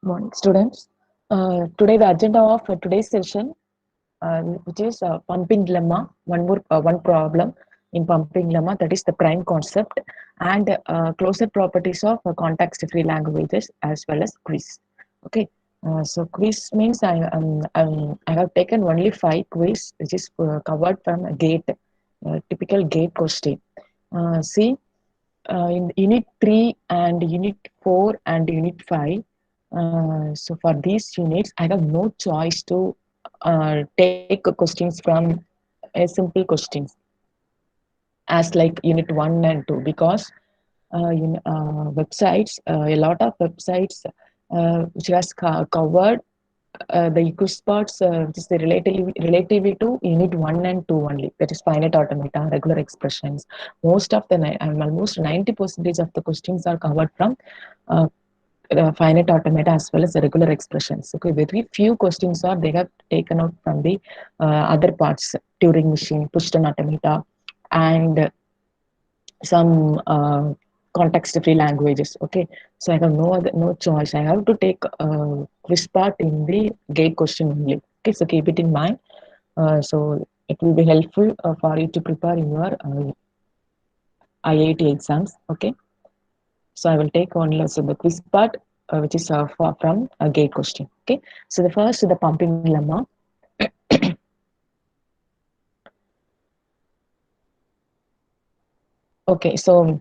Morning, students. Today, the agenda of today's session, which is pumping lemma. One problem in pumping lemma, that is the prime concept, and closer properties of context-free languages as well as quiz. Okay. So quiz means I have taken only 5 quiz, which is covered from a GATE, typical GATE question. See, in Unit 3 and Unit 4 and Unit 5. So for these units, I have no choice to take questions from simple questions as like Unit 1 and 2 because websites, a lot of websites which has covered the quiz parts, which is the relatively to Unit 1 and 2 only, that is finite automata, regular expressions. Most of the almost 90% of the questions are covered from uh, finite automata as well as the regular expressions. Okay, very few questions are they have taken out from the other parts, Turing machine, Pushton automata, and some context-free languages. Okay, so I have no choice. I have to take quiz part in the gate question only. Okay, so keep it in mind. So it will be helpful for you to prepare in your IIT exams. Okay, so I will take only so the quiz part, which is from a gate question. Okay, so the first, the pumping lemma. Okay, so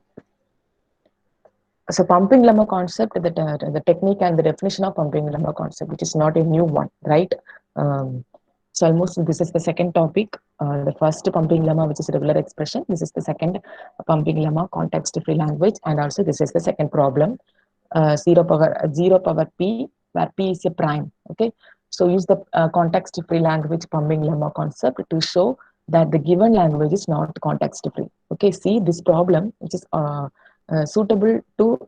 pumping lemma concept, the technique and the definition of pumping lemma concept, which is not a new one, right? So almost this is the second topic. The first pumping lemma, which is regular expression. This is the second pumping lemma, context-free language, and also this is the second problem, 0 power p, where p is a prime. Okay, so use the context-free language pumping lemma concept to show that the given language is not context-free. Okay, see this problem, which is suitable to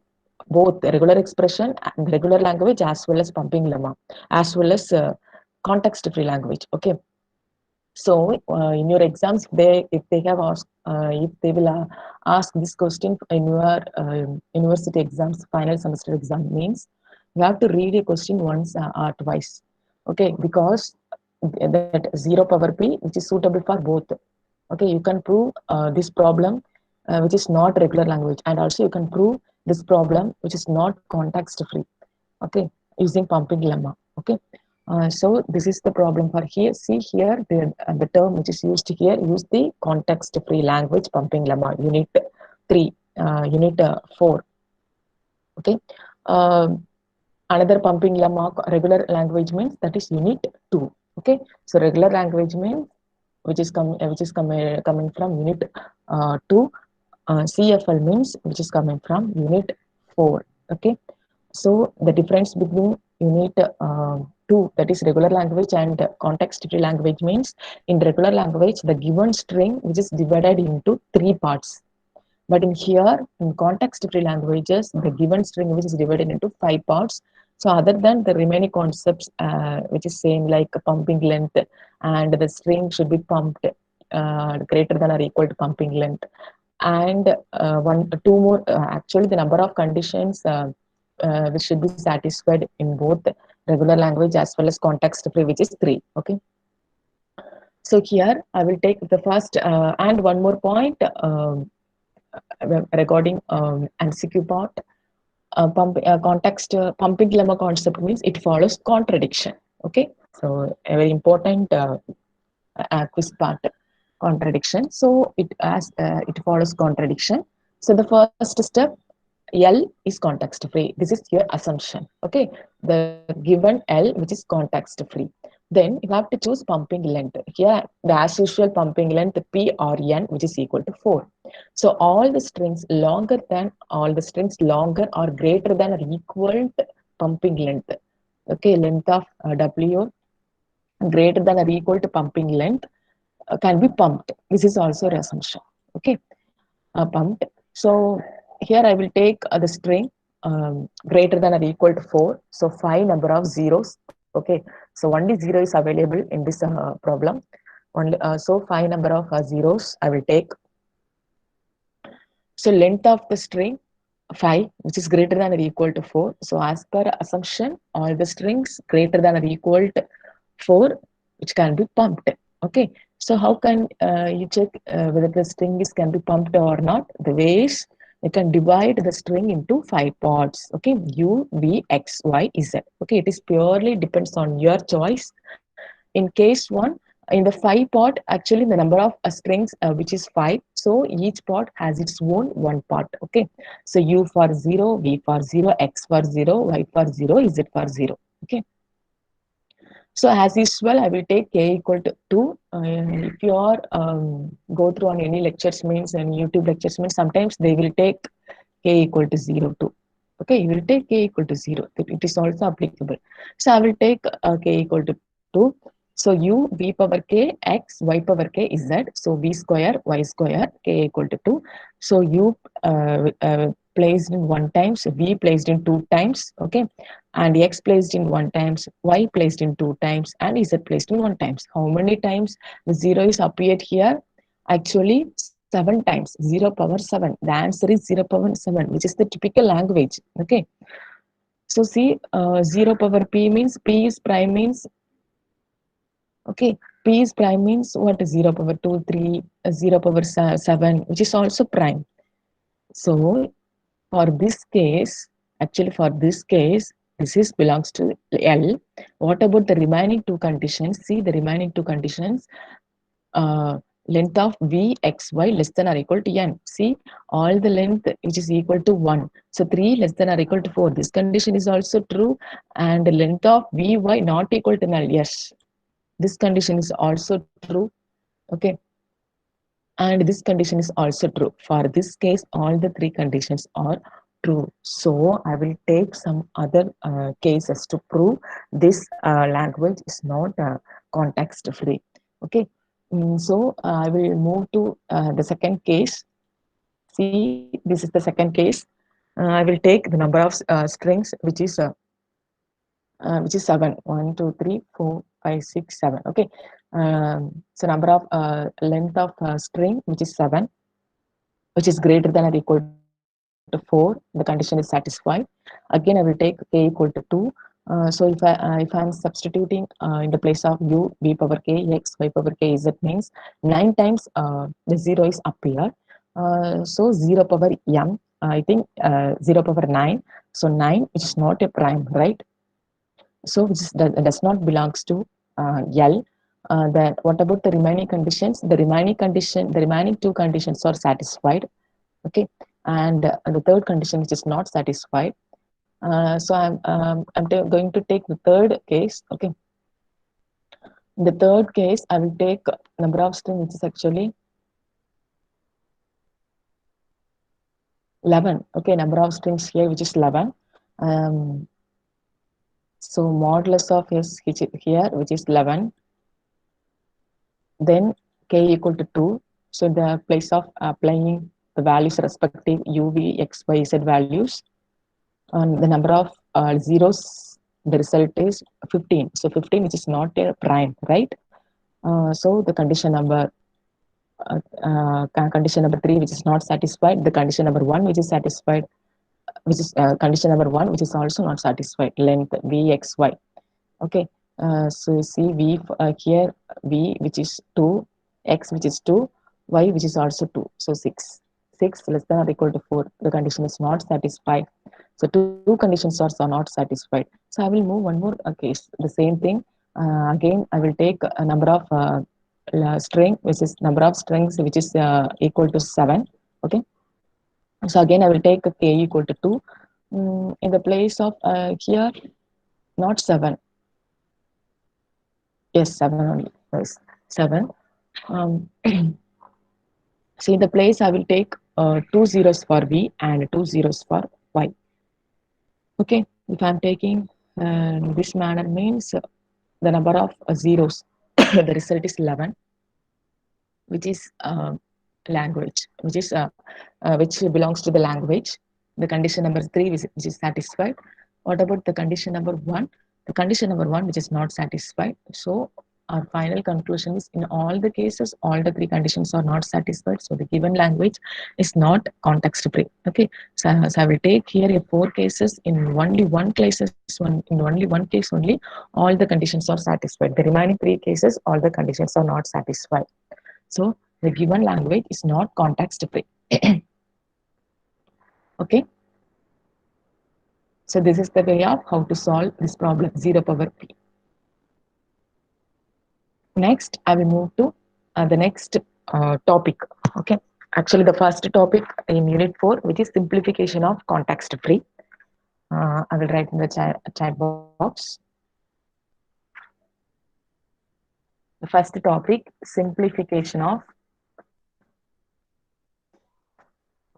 both the regular expression and regular language as well as pumping lemma as well as context free language. Okay, so in your exams if they have asked if they will ask this question in your university exams, final semester exam, means you have to read a question once or twice. Okay, because that 0 power p, which is suitable for both. Okay, you can prove this problem which is not regular language, and also you can prove this problem which is not context free. Okay, using pumping lemma. Okay, so this is the problem for here. See here, the term which is used here, use the context free language pumping lemma, unit 3, unit 4. Okay, uh, another pumping lemma regular language means that is unit 2. Okay, so regular language means coming from unit 2. CFL means which is coming from unit 4. Okay, so the difference between unit 2, that is regular language, and context free language means in regular language the given string which is divided into 3 parts, but in here in context free languages the given string which is divided into 5 parts. So other than the remaining concepts, which is same like pumping length, and the string should be pumped greater than or equal to pumping length, and one two more, actually the number of conditions which should be satisfied in both regular language as well as context free, which is 3. Okay, so here I will take the first and one more point regarding MCQ part. Pumping lemma concept means it follows contradiction. Okay, so a very important quiz part, contradiction. So it follows contradiction. So the first step, L is context free. This is your assumption. Okay, the given L which is context free. Then you have to choose pumping length. Here, the as usual pumping length P or N, which is equal to 4. So all the strings longer or greater than or equal to pumping length. Okay, length of W greater than or equal to pumping length can be pumped. This is also an assumption. Okay, pumped. So here I will take the string greater than or equal to 4. So 5 number of zeros. Okay, so only 0 is available in this problem. Only so 5 number of zeros I will take. So length of the string 5 which is greater than or equal to 4. So as per assumption, all the strings greater than or equal to 4 which can be pumped. Okay, so how can you check whether the string is can be pumped or not? The way is you can divide the string into 5 parts. Okay, u, v, x, y, z. Okay, it is purely depends on your choice. In case 1, in the 5 part, actually the number of strings which is 5, so each part has its own one part. Okay, so u for 0, v for 0, x for 0, y for 0, z for 0. Okay, so as usual, I will take k equal to 2. If you are go through on any lectures means and YouTube lectures means sometimes they will take k equal to 0 too. Okay, you will take k equal to 0. It is also applicable. So I will take k equal to 2. So u v power k x y power k is z. So v square y square k equal to 2. So u placed in 1 times, v placed in 2 times. Okay, and x placed in 1 times, y placed in 2 times, and z placed in 1 times. How many times the 0 is appeared here? Actually 7 times. 0 power 7. The answer is 0 power 7, which is the typical language. Okay, so see, 0 power p means p is prime means, okay, p is prime means what? 0 power 2, 3, 0 power 7, which is also prime. So for this case, actually for this case, this is belongs to L. What about the remaining two conditions? See the remaining two conditions. Uh, Length of v x y less than or equal to n. See all the length which is equal to 1. So 3 less than or equal to 4. This condition is also true. And the length of v y not equal to null. Yes, this condition is also true. Okay, and this condition is also true. For this case, all the three conditions are true. So I will take some other cases to prove this language is not context free. Okay, so I will move to the second case. See, this is the second case. I will take the number of strings which is 7. 1, 2, 3, 4, 5, 6, 7. Okay, so number of length of string which is 7, which is greater than or equal to 4. The condition is satisfied. Again, I will take k equal to 2. So if I'm substituting in the place of u v power k x y power k z means 9 times the 0 is appear. So 0 power m, I think 0 power 9. So 9 which is not a prime, right? So which is, does not belongs to L. That what about the remaining conditions? The remaining two conditions are satisfied. Okay, and the third condition which is not satisfied. So I'm going to take the third case. Okay, in the third case I will take number of string which is actually 11. Okay, number of strings here which is 11. Um, so modulus of s here which is 11. Then k equal to 2. So the place of applying the values respective u, v, x, y, z values, and the number of zeros, the result is 15. So 15 which is not a prime, right? So the condition number 3 which is not satisfied, the condition number 1 which is satisfied, which is condition number 1 which is also not satisfied, length v, x, y. Okay, so you see v here, v which is 2, x which is 2, y which is also 2, so 6. 6 less than or equal to 4, the condition is not satisfied. So two conditions are not satisfied. So I will move one more case, the same thing. Again I will take a number of string which is number of strings which is equal to 7. Okay, so again I will take a k equal to 2. In the place of here, not 7. Yes, 7 only. Yes, 7. Um, so in the place, I will take 2 zeros for V and 2 zeros for Y. Okay, if I'm taking this manner means the number of zeros, the result is 11, which is language, which belongs to the language. The condition number 3, which is satisfied. What about the condition number 1? The condition number 1, which is not satisfied. So our final conclusion is in all the cases, all the three conditions are not satisfied. So the given language is not context free. Okay. So I will take here a 4 cases in only one case only, all the conditions are satisfied. The remaining 3 cases, all the conditions are not satisfied. So the given language is not context free. Okay. So this is the way of how to solve this problem 0 power p. Next, I will move to the next topic. Okay. Actually, the first topic in Unit 4, which is simplification of context free. I will write in the chat box. The first topic, simplification of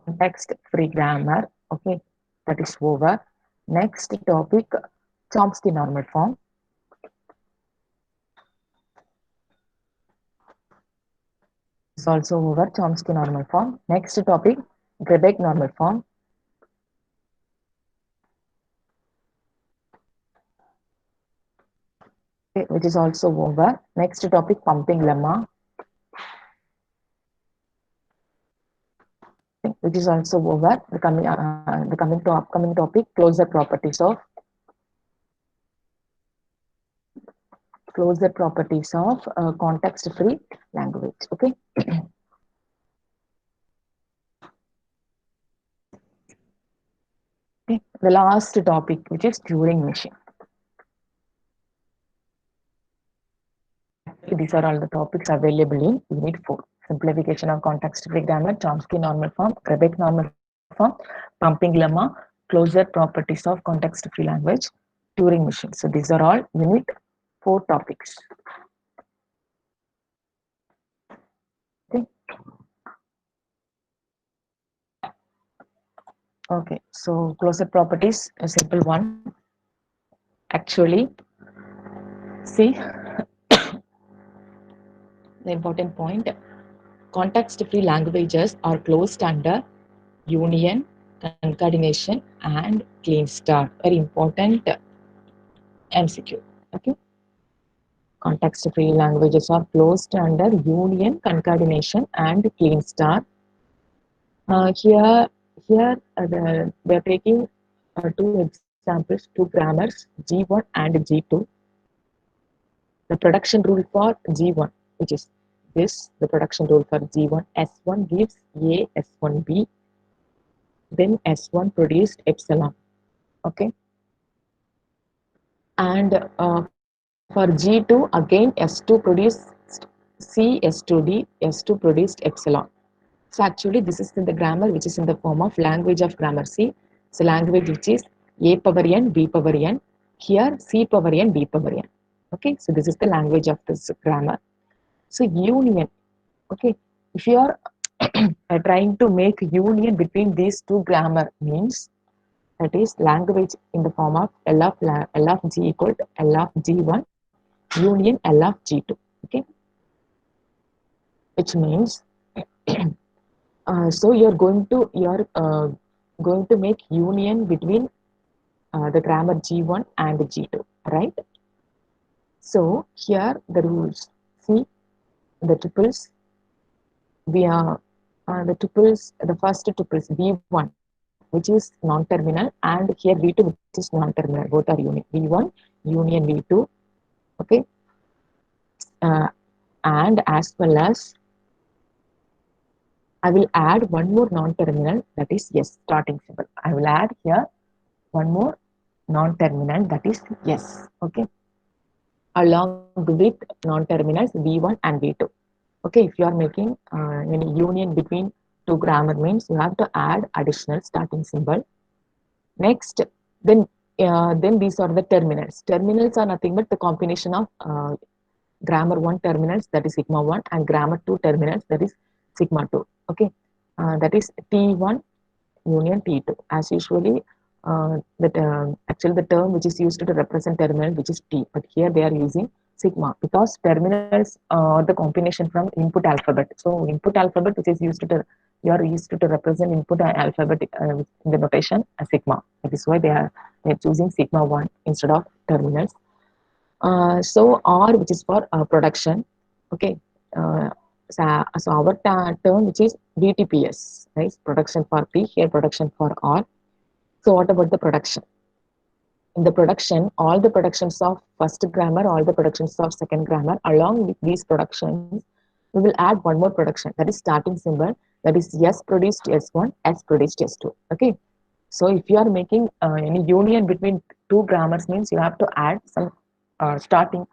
context free grammar. Okay, that is over. Next topic, Chomsky normal form. It's also over, Chomsky normal form. Next topic, Grebec normal form. Okay, which is also over. Next topic, pumping lemma, which is also over. The coming to upcoming topic, closure properties of context free language. Okay. Okay. The last topic, which is Turing machine. These are all the topics available in Unit 4. Simplification of context-free grammar, Chomsky normal form, Grebec normal form, pumping lemma, closure properties of context-free language, Turing machine. So these are all Unit 4 topics. Okay. Okay. So closure properties, a simple one. Actually, see the important point. Context-free languages are closed under union, concatenation, and clean start. Very important MCQ. Okay. Context-free languages are closed under union, concatenation, and clean start. Here, they are taking 2 examples, 2 grammars, G1 and G2. The production rule for G1, which is this, the production rule for G1, S1 gives A, S1 B, then S1 produced epsilon. Okay. And for G2, again S2 produced C, S2 D, S2 produced epsilon. So actually this is in the grammar which is in the form of language of grammar C. So language which is A power n, B power n, here C power n, B power n. Okay, so this is the language of this grammar. So union, okay, if you are trying to make union between these 2 grammar means, that is language in the form of L of G equal to L of G1 union L of G2. Okay, which means so you're going to make union between the grammar G1 and G2, right? So here the rules, see the tuples, we are the first tuples V1, which is non-terminal, and here V2, which is non-terminal, both are union, V1 union V2. Okay, and as well as I will add one more non-terminal, that is yes, starting symbol. I will add here one more non-terminal, that is yes. Okay, along with non-terminals V1 and V2. Okay, if you are making any union between 2 grammar means you have to add additional starting symbol. Next, then these are the terminals. Terminals are nothing but the combination of grammar 1 terminals, that is sigma 1, and grammar 2 terminals, that is sigma 2. Okay, that is T1 union T2. As usually, actually the term which is used to represent terminal, which is T, but here they are using sigma because terminals are the combination from input alphabet. So input alphabet, which is used to represent input alphabet in the notation as sigma. That is why they are choosing sigma 1 instead of terminals. So R, which is for production. Okay. Uh, so our term, which is BTPS, right? Production for P, here production for R. So what about the production? In the production, all the productions of first grammar, all the productions of second grammar, along with these productions, we will add one more production, that is starting symbol, that is S produced S1, S produced S2. Okay. So if you are making any union between two grammars, means you have to add some starting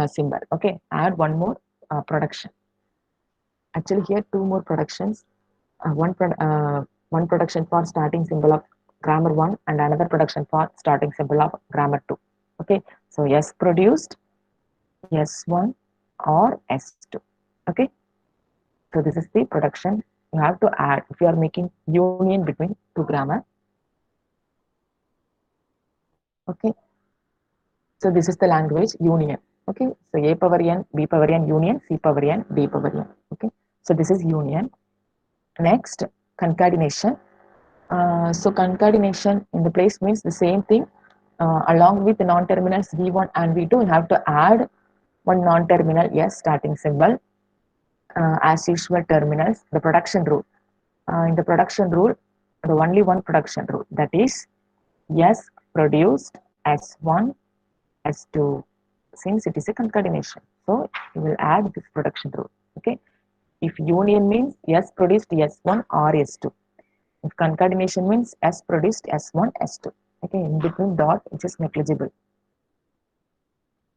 symbol. Okay. Add one more production. Actually, here two more productions. One production for starting symbol of grammar 1 and another production for starting symbol of grammar 2. Okay. So S produced S1 or S2. Okay. So this is the production you have to add if you are making union between two grammar. Okay. So this is the language union. Okay. So A power n, B power n union, C power n, D power n. Okay. So this is union. Next, concatenation. So concatenation in the place means the same thing. Along with the non-terminals V1 and V2, you have to add one non-terminal S starting symbol. As usual, terminals. The production rule. In the production rule, the only one production rule, that is S produced S1 S2, since it is a concatenation. So you will add this production rule. Okay. If union means S produced S1 or S2. If concatenation means S produced S1 S2. Okay. In between dot, which is negligible.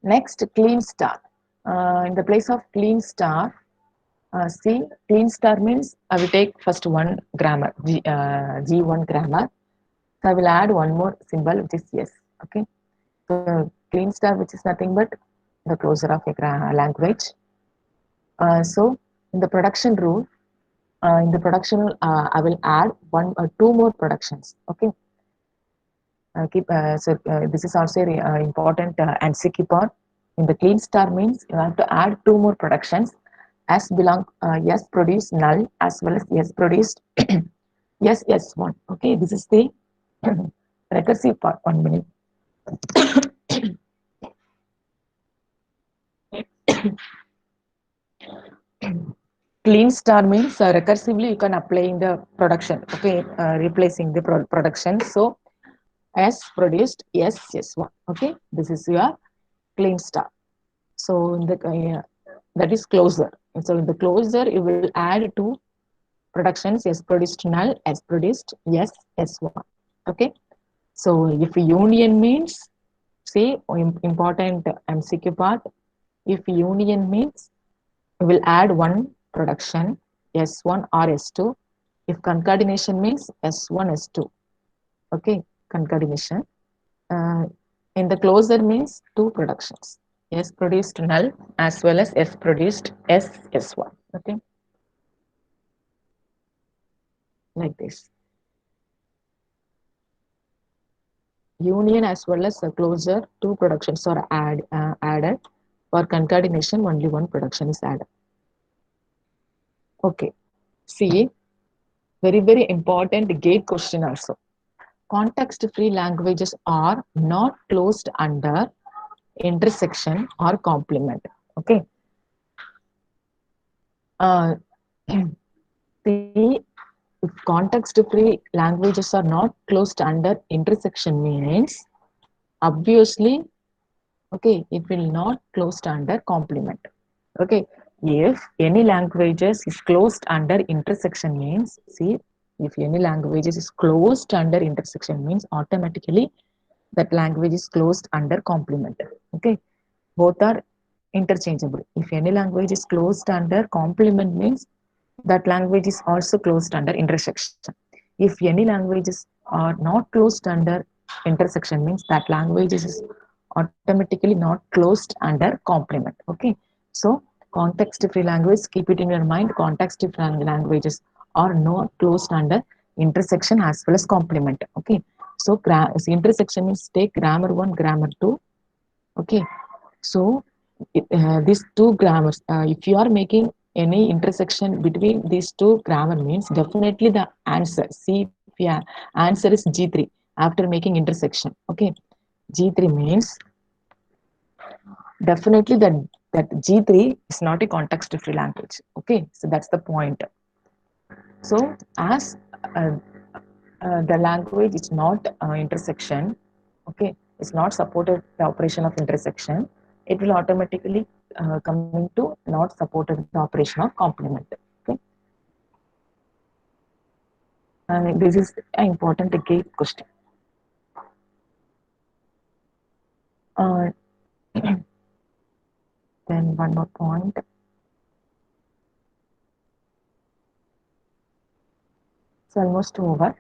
Next, clean star. In the place of clean star, see, clean star means I will take first one grammar, G1 grammar. So I will add one more symbol, which is yes. Okay. So clean star, which is nothing but the closure of a language. So in the production rule, I will add one or two more productions. Okay. This is also important MCQ part. In the clean star means you have to add two more productions as belong yes produced null as well as yes produced yes one. Okay, this is the recursive part. 1 minute. Clean star means recursively you can apply in the production. Okay, replacing the production. So S produced yes one. Okay, this is your clean star. So in the that is closer. So in the closer you will add two productions, S produced null, S produced yes S1. Okay. So if union means, say, important MCQ part, if union means we will add one production S1 or S2. If concatenation means S1 S2. Okay, concatenation. In the closer means two productions, S produced null as well as S produced S1. Okay, like this. Union as well as a closure, two productions are added. For concatenation, only one production is added. Okay, see, very important gate question also. Context-free languages are not closed under intersection or complement. Okay. See, if context-free languages are not closed under intersection means, obviously, okay, it will not closed under complement. Okay, if any languages is closed under intersection means, see, if any languages is closed under intersection means automatically that language is closed under complement. Okay, both are interchangeable. If any language is closed under complement means that language is also closed under intersection. If any languages are not closed under intersection means that language is automatically not closed under complement. Okay, so context free language, keep it in your mind, context free languages are not closed under intersection as well as complement. Okay, so intersection means take grammar 1, grammar 2. Okay, so these two grammars, if you are making any intersection between these two grammar means definitely the answer, see, yeah, answer is G3 after making intersection. Okay, G3 means definitely that G3 is not a context free language. Okay, so that's the point. So as uh, the language is not intersection, okay, it's not supported the operation of intersection, it will automatically coming to not supported the operation of complement. Okay, and this is an important gate question. Uh, then one more point. It's almost over.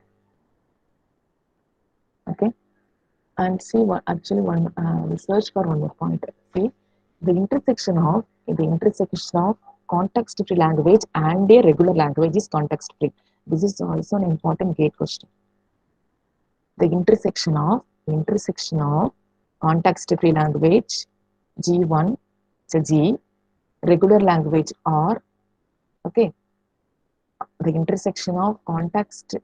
Okay, and see what actually one research for one more point. See the intersection of context free language and a regular language is context free. This is also an important gate question. The intersection of context free language G1, so G, regular language R. Okay, the intersection of context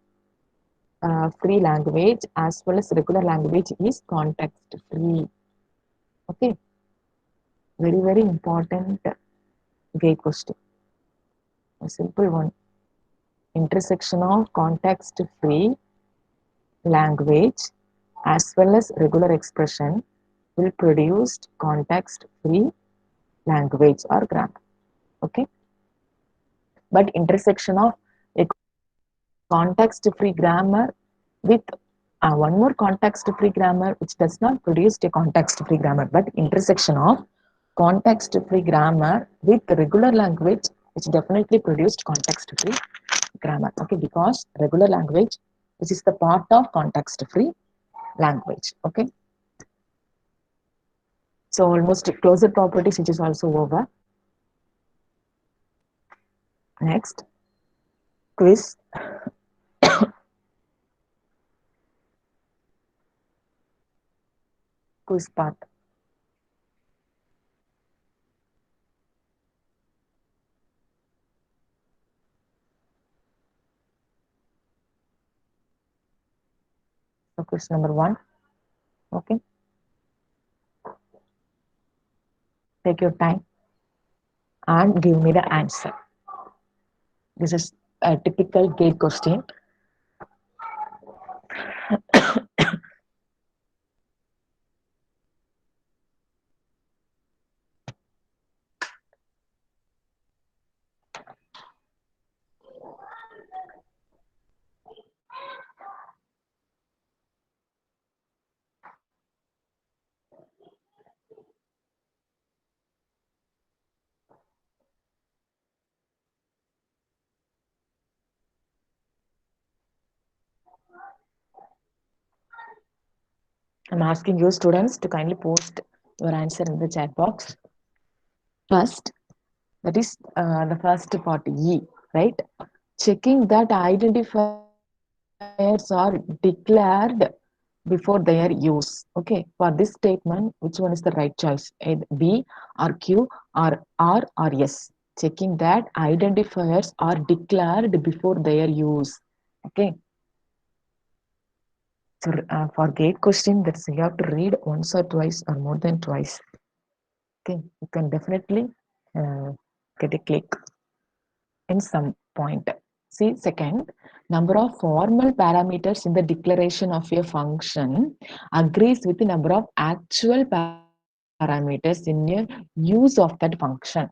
free language as well as regular language is context free. Okay, very important gate question. A simple one. Intersection of context free language as well as regular expression will produce context free language or grammar. Okay, but intersection of a context free grammar with one more context free grammar which does not produce a context free grammar, but intersection of context free grammar with regular language which definitely produced context free grammar. Okay, because regular language which is the part of context free language. Okay, so almost closure properties which is also over. Next quiz. Quiz part. So quiz number 1. Okay, take your time and give me the answer. This is a typical gate question. I'm asking you students to kindly post your answer in the chat box. First, that is the first part E, right? Checking that identifiers are declared before their use. Okay, for this statement, which one is the right choice? Either B or Q or R or S. Checking that identifiers are declared before their use. Okay, so for gate question, that's you have to read once or twice or more than twice. Okay, you can definitely uh, get a click in some point. See, second, number of formal parameters in the declaration of a function agrees with the number of actual parameters in your use of that function.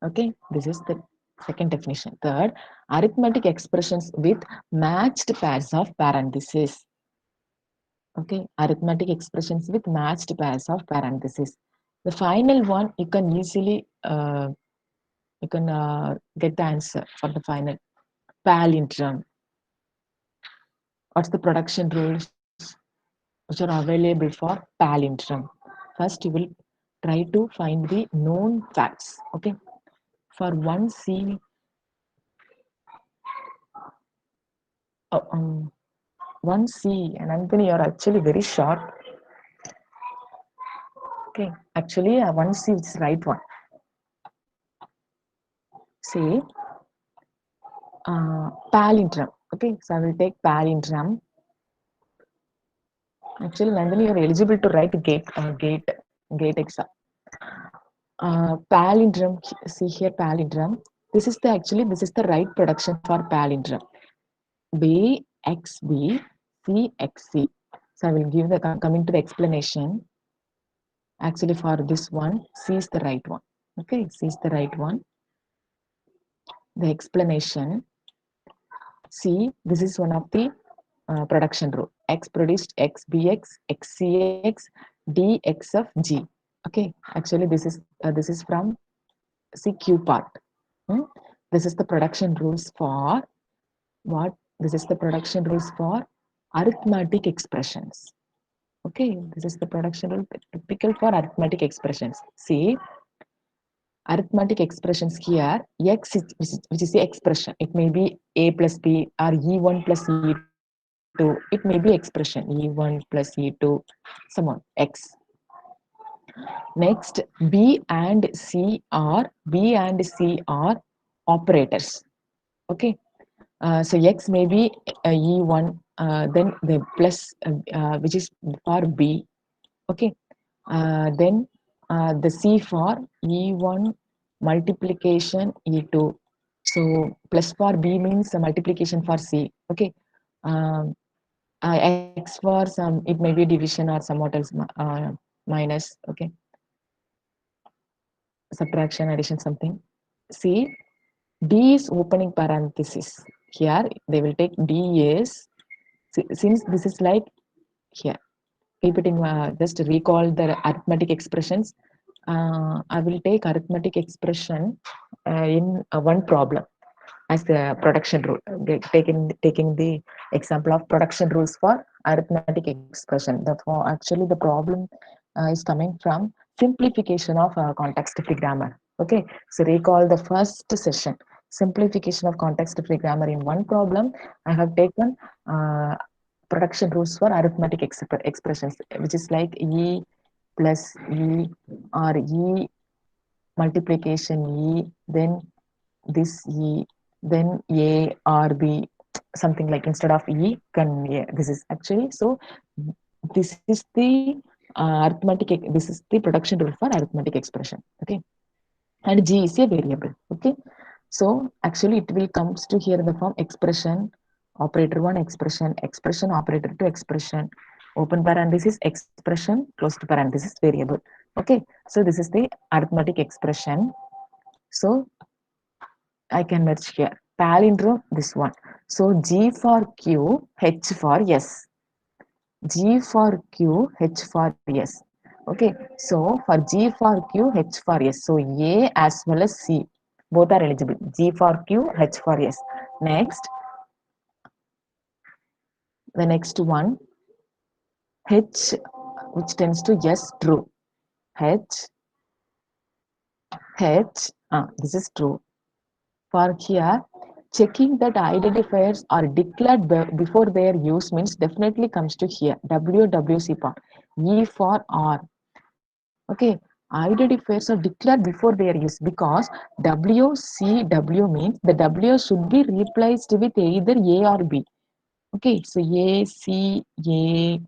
Okay, this is the second definition. Third, arithmetic expressions with matched pairs of parentheses. Okay, arithmetic expressions with matched pairs of parentheses. The final one, you can easily get the answer for the final palindrome. What's the production rules which are available for palindrome? First, you will try to find the known facts. Okay, for 1C, oh, 1C, and Anthony, you're actually very short. Okay, actually, 1C is right one. See, palindrome. Okay, so I will take palindrome. Actually, Nandini, you're eligible to write gate. great exam. Palindrome, see here palindrome. This is the right production for palindrome. B X B C X C. So I will give the coming to the explanation. Actually, for this one, C is the right one. Okay, C is the right one. The explanation. C. This is one of the production rule. X produced X BX X CX D X of G. Okay, actually this is from CQ part. Hmm? This is the production rules for what? This is the production rules for arithmetic expressions. Okay, this is the production rule typical for arithmetic expressions. See, arithmetic expressions here, x which is the expression. It may be a plus b or e1 plus e2. It may be expression e1 plus e2, someone x. Next, B and C are operators. Okay, so x may be e1, then the plus which is for b. Okay, then the C for e1 multiplication e2. So plus for b means multiplication for C. Okay, um, x for some, it may be division or somewhat else, minus. Okay, subtraction, addition, something. See, D is opening parenthesis. Here they will take D is, since this is like here, repeating, just recall the arithmetic expressions. I will take arithmetic expression in one problem as the production rule. Taking the example of production rules for arithmetic expression. Therefore, actually the problem is coming from simplification of context-free grammar. Okay, so recall the first session. Simplification of context-free grammar in one problem. I have taken production rules for arithmetic expressions, which is like E plus E or E multiplication E, then this E, then A or B, something like instead of E, can A. This is actually, so this is the this is the production rule for arithmetic expression. Okay, and G is a variable. Okay, so actually it will comes to here in the form expression, operator 1, expression, operator 2, expression, open parenthesis, expression, closed parenthesis, variable. Okay, so this is the arithmetic expression. So I can merge here. Palindrome, this one. So G for Q, H for S. G for Q, H for S. Okay, so for G for Q, H for S. So A as well as C, both are eligible. G for Q, H for S. Next, the next one, H, which tends to yes, true. H, this is true. For here, checking that identifiers are declared before their use means definitely comes to here. WWC part. E for R. Okay, identifiers are declared before their use because WCW means the W should be replaced with either A or B. Okay, so A, C, A,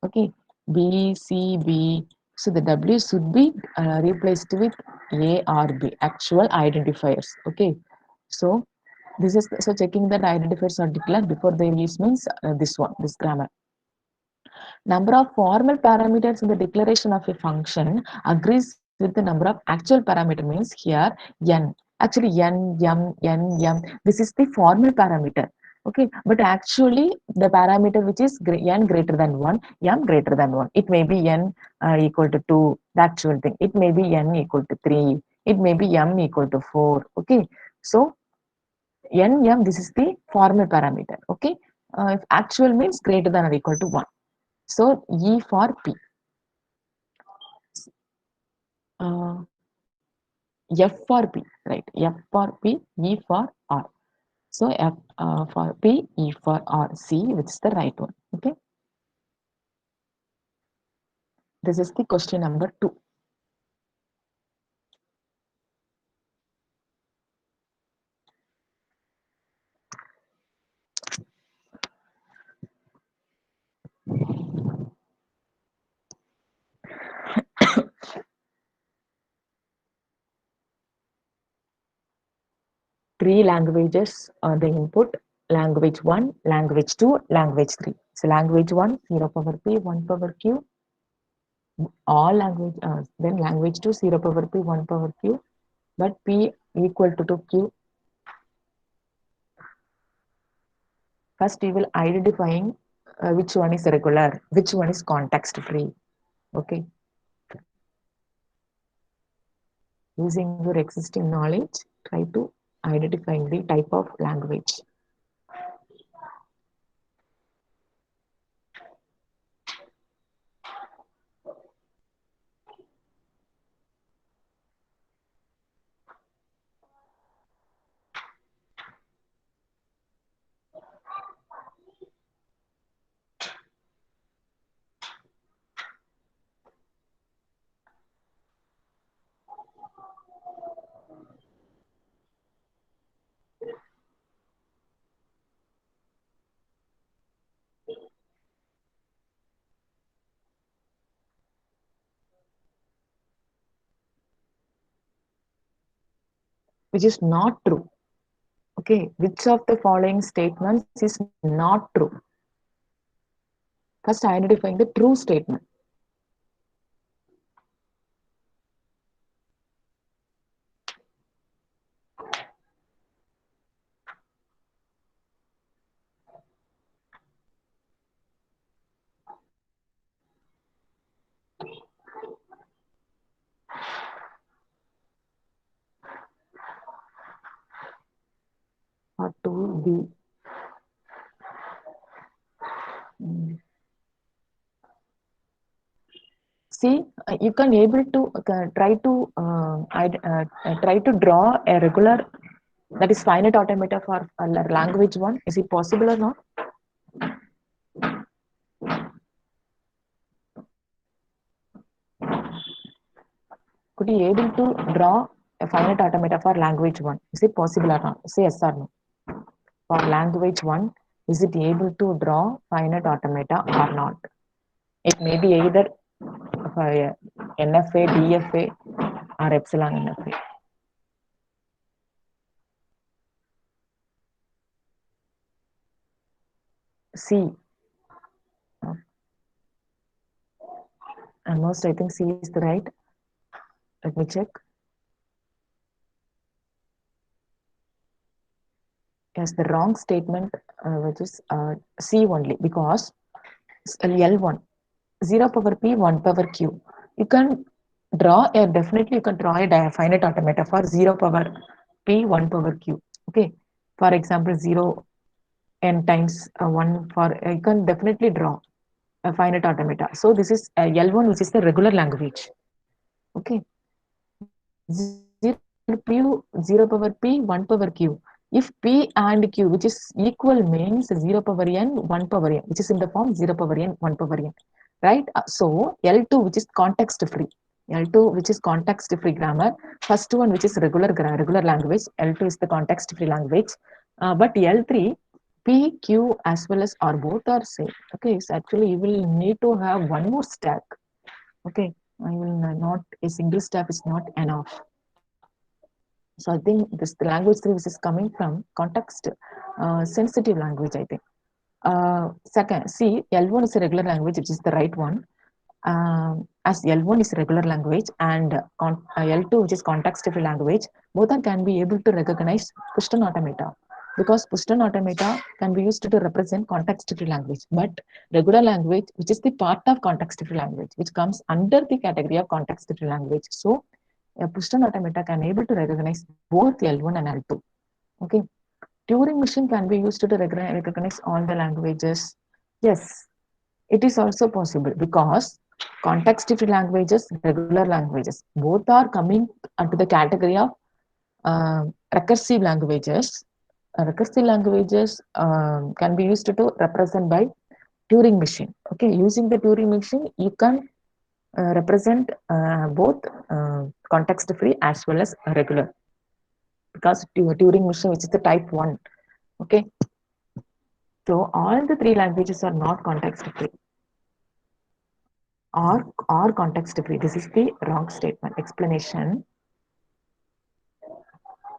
okay, B, C, B. So the W should be replaced with A or B, actual identifiers. Okay, so this is, so checking that identifiers are declared before their use means this one, this grammar. Number of formal parameters in the declaration of a function agrees with the number of actual parameter means here n. Actually n, this is the formal parameter. Okay, but actually the parameter which is n greater than 1, m greater than 1. It may be n equal to 2, the actual thing. It may be n equal to 3. It may be m equal to 4. Okay, so n, m, this is the formal parameter. Okay, if actual means greater than or equal to 1. So E for P, uh, F for P, right? F for P, E for R. So F for P, E for R, C, which is the right one. Okay, this is the question number 2. three languages are the input: language 1, language 2, language 3. So language 1, 0 power p, 1 power q, all language, then language 2, 0 power p, 1 power q, but p equal to q. First, we will identifying which one is regular, which one is context free. Okay, using your existing knowledge, try to identifying the type of language. Which is not true. Okay, which of the following statements is not true? First, identifying the true statement. Or to be. See, you can able to try to draw a regular, that is finite automata for language 1. Is it possible or not? Could you able to draw a finite automata for language 1? Is it possible or not? Say yes or no. For language 1, is it able to draw finite automata or not? It may be either NFA, DFA, or epsilon NFA. C. And most I think C is the right. Let me check. Yes, the wrong statement, which is C only, because L1, 0 power P, 1 power Q. You can draw a, definitely you can draw a finite automata for 0 power P, 1 power Q. Okay. For example, 0 n times 1 for, you can definitely draw a finite automata. So this is L1, which is the regular language. Okay. 0 power P, 0 power P, 1 power Q. If P and Q, which is equal, means 0 power n, 1 power n, which is in the form 0 power n, 1 power n. Right? So L2, which is context free. L2, which is context free grammar. First one, which is regular language. L2 is the context free language. But L3, P, Q as well as R both are same. Okay, so actually you will need to have one more stack. Okay, I will not, a single stack is not enough. So I think this the language 3 which is coming from context sensitive language, I think. Second, see, L1 is a regular language, which is the right one. As L1 is regular language and L2, which is context free language, both are can be able to recognize Pushton automata, because Pushton automata can be used to represent context free language. But regular language, which is the part of context free language, which comes under the category of context free language. So a Pushton automata can able to recognize both L1 and L2. Okay. Turing machine can be used to recognize all the languages. Yes, it is also possible, because context free languages, regular languages, both are coming under the category of recursive languages. Recursive languages can be used to represent by Turing machine. Okay, using the Turing machine, you can represent both context free as well as regular, because Turing machine, which is the type 1. Okay, so all the three languages are not context free, or context free. This is the wrong statement. Explanation.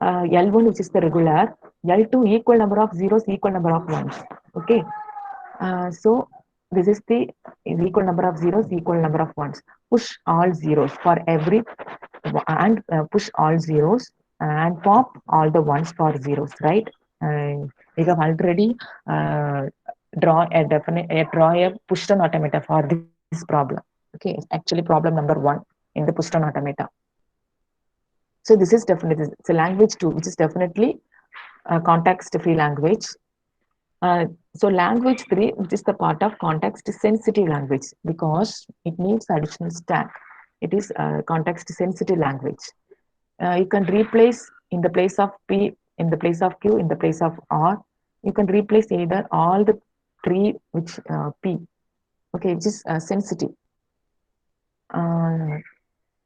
L1 which is the regular, L2 equal number of zeros, equal number of ones. Okay. So this is the equal number of zeros, equal number of ones. Push all zeros for every and push all zeros and pop all the ones for zeros, right? We have already uh, draw a push down automata for this problem. Okay, it's actually problem number one in the push down automata. So this is definitely it's a language too, which is definitely a context free language. Uh, so language 3, which is the part of context sensitive language because it needs additional stack. It is context sensitive language. You can replace in the place of P, in the place of Q, in the place of R. You can replace either all the three which P, okay, which is sensitive. Uh,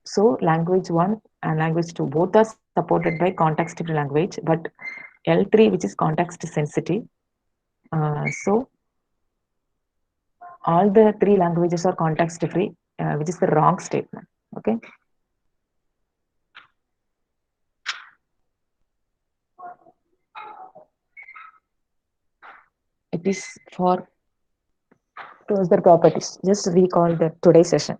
so language 1 and language 2 both are supported by context free language, but L3 which is context sensitive. So all the three languages are context free, which is the wrong statement. Okay. It is for closer properties. Just recall the today's session.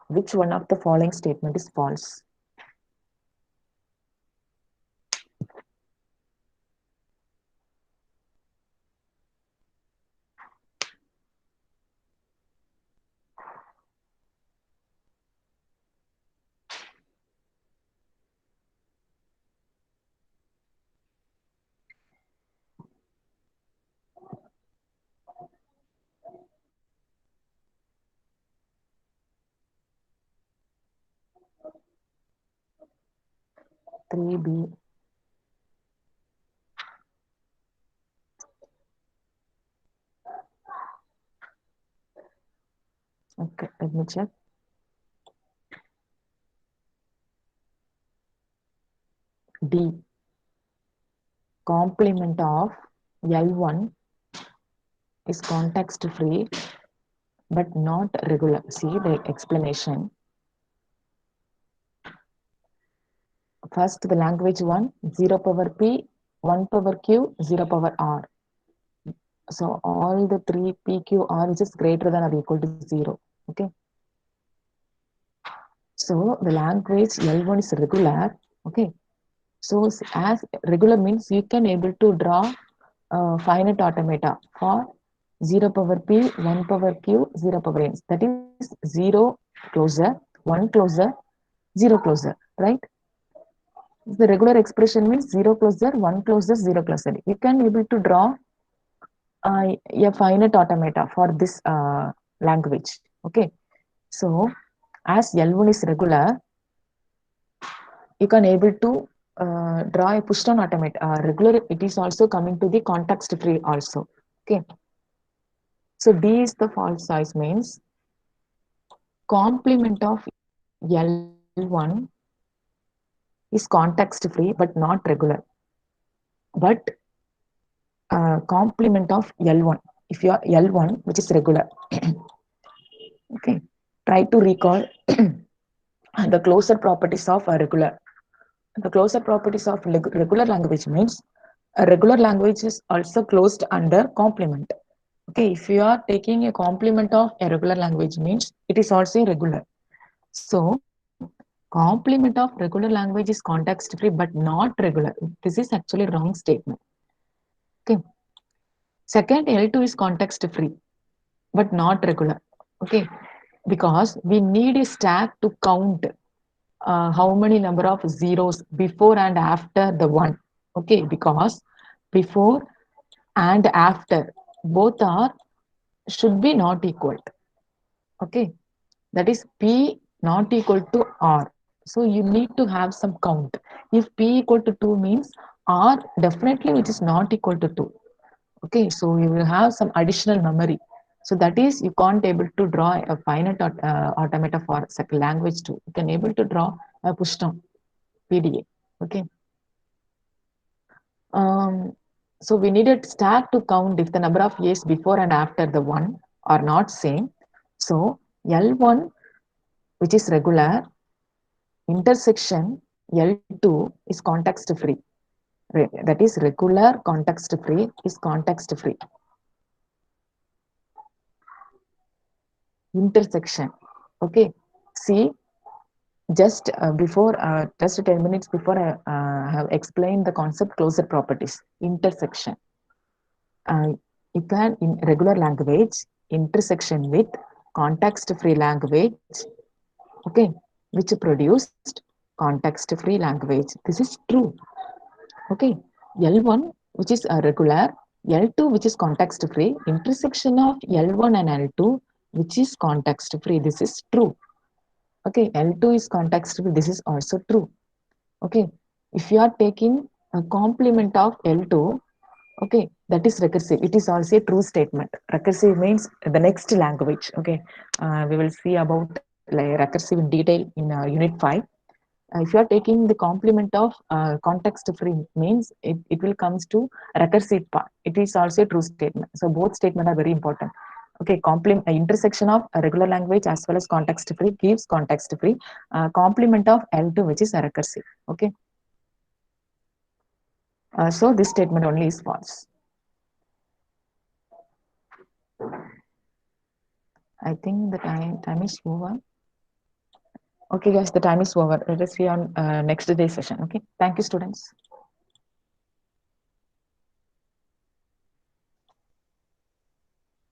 Which one of the following statement is false? Three B. Okay, let me check. D. Complement of L1 is context free but not regular. See the explanation. First, the language 1, 0 power P, 1 power Q, 0 power R. So all the three P, Q, R is just greater than or equal to 0. Okay. So the language L1 is regular. Okay. So as regular means you can able to draw finite automata for 0 power P, 1 power Q, 0 power N. That is 0 closer, 1 closer, 0 closer, right? The regular expression means 0 closer, 1 closer, 0 closer. You can able to draw a finite automata for this language. Okay. So as L1 is regular, you can able to draw a push down automata. Regular, it is also coming to the context free also. Okay. So D is the false choice means complement of L1 is context free but not regular. But complement of L1, if you are L1 which is regular. Okay. Try to recall the closer properties of a regular. The closer properties of regular language means a regular language is also closed under complement. Okay, if you are taking a complement of a regular language means it is also regular. So complement of regular language is context free but not regular. This is actually wrong statement. Okay. Second, L2 is context free but not regular. Okay, because we need a stack to count how many number of zeros before and after the one. Okay, because before and after both are should be not equal. Okay, that is P not equal to R. So you need to have some count. If P equal to 2 means R definitely which is not equal to 2. Okay, so you will have some additional memory. So that is you can't able to draw a finite automata for second language too. You can able to draw a push down PDA. Okay. Um, So we needed stack to count if the number of years before and after the one are not same. So L1, which is regular, intersection L2 is context free. That is regular context free is context free. Intersection. Okay. See, just 10 minutes before I have explained the concept closure properties. Intersection. You can, in regular language, intersection with context free language, okay, which produced context free language. This is true. Okay, L1, which is a regular, L2, which is context free, intersection of L1 and L2, which is context free. This is true. Okay, L2 is context free. This is also true. Okay, if you are taking a complement of L2, okay, that is recursive. It is also a true statement. Recursive means the next language. Okay, we will see about like recursive in detail in unit 5. If you are taking the complement of context free means it will comes to recursive part. It is also a true statement. So both statements are very important. Okay, complement intersection of a regular language as well as context free gives context free. Complement of L2, which is a recursive. Okay, so this statement only is false. I think the time is over. Okay, guys, the time is over. Let us see on next day session. Okay, thank you, students.